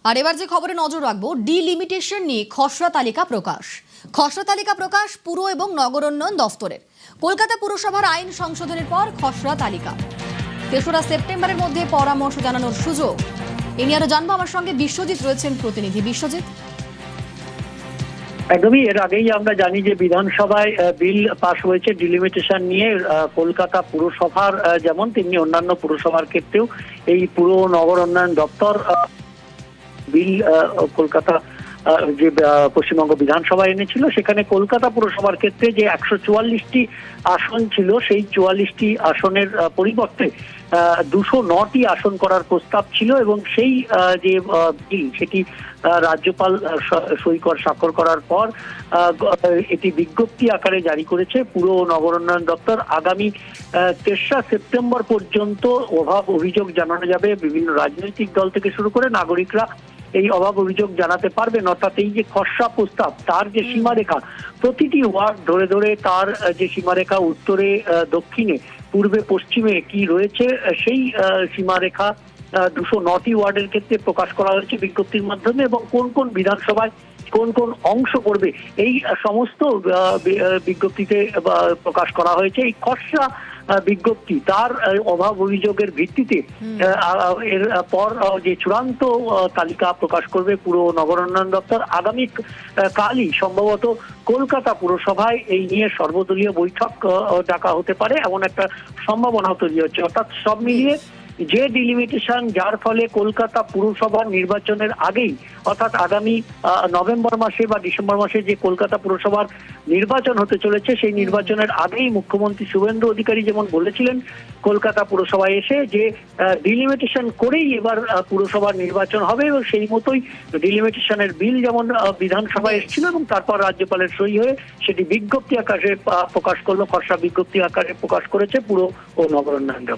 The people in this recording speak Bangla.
আর এবার যে খবরে নজর রাখবো, ডিলিমিটেশন নিয়ে খসড়া তালিকা প্রকাশ। খসড়া তালিকা প্রকাশ পুর এবং নগর উন্নয়ন দফতরের। কলকাতা পুরসভার আইন সংশোধনের পর খসড়া তালিকা ৩রা সেপ্টেম্বরের মধ্যে পরামর্শ জানানোর সুযোগ। এ নিয়ে আরো জানবো, আমার সঙ্গে বিশ্বজিৎ রয়েছেন প্রতিনিধি। বিশ্বজিৎ, একদমই এর আগেই আমরা জানি যে বিধানসভায় বিল পাস হয়েছে ডিলিমিটেশন নিয়ে। কলকাতা পুরসভার যেমন তেমনি অন্যান্য পুরসভার ক্ষেত্রেও এই পুর নগর উন্নয়ন দপ্তর বিল কলকাতা যে পশ্চিমবঙ্গ বিধানসভা এনেছিল, সেখানে কলকাতা পুরসভার ক্ষেত্রে যে ১৪৪টি আসন ছিল, সেই ৪৪টি আসনের পরিবর্তে ২০৯টি আসন করার প্রস্তাব ছিল এবং সেই যে বিল সেটি রাজ্যপাল স্বাক্ষর করার পর এটি বিজ্ঞপ্তি আকারে জারি করেছে পুর ও নগর উন্নয়ন দপ্তর। আগামী ৩রা সেপ্টেম্বর পর্যন্ত অভাব অভিযোগ জানানো যাবে। বিভিন্ন রাজনৈতিক দল থেকে শুরু করে নাগরিকরা এই অভাব অভিযোগ জানাতে পারবেন। অর্থাৎ এই যে খসড়া প্রস্তাব, তার যে সীমারেখা, প্রতিটি ওয়ার্ড ধরে ধরে তার যে সীমারেখা, উত্তরে দক্ষিণে পূর্বে পশ্চিমে কি রয়েছে, সেই সীমারেখা ২০৯টি ওয়ার্ডের ক্ষেত্রে প্রকাশ করা হয়েছে বিজ্ঞপ্তির মাধ্যমে। এবং কোন কোন বিধানসভায় কোন কোন অংশ করবে, এই সমস্ত বিজ্ঞপ্তিতে প্রকাশ করা হয়েছে। এই খসড়া বিজ্ঞপ্তি তার অভাব অভিযোগের ভিত্তিতে এর পর যে চূড়ান্ত তালিকা প্রকাশ করবে পুর নগর উন্নয়ন দপ্তর। আগামী কালই সম্ভবত কলকাতা পুরসভায় এই নিয়ে সর্বদলীয় বৈঠক ডাকা হতে পারে, এমন একটা সম্ভাবনা তৈরি হচ্ছে। অর্থাৎ সব মিলিয়ে যে ডিলিমিটেশন, যার ফলে কলকাতা পুরসভার নির্বাচনের আগেই, অর্থাৎ আগামী নভেম্বর মাসে বা ডিসেম্বর মাসে যে কলকাতা পুরসভার নির্বাচন হতে চলেছে, সেই নির্বাচনের আগেই মুখ্যমন্ত্রী শুভেন্দু অধিকারী যেমন বলেছিলেন কলকাতা পুরসভায় এসে যে ডিলিমিটেশন করেই এবার পুরসভার নির্বাচন হবে, এবং সেই মতোই ডিলিমিটেশনের বিল যেমন বিধানসভায় এসেছিল এবং তারপর রাজ্যপালের সই হয়ে সেটি বিজ্ঞপ্তি আকারে প্রকাশ করলো, খসড়া বিজ্ঞপ্তি আকারে প্রকাশ করেছে পুর ও নগর উন্নয়ন দপ্তর।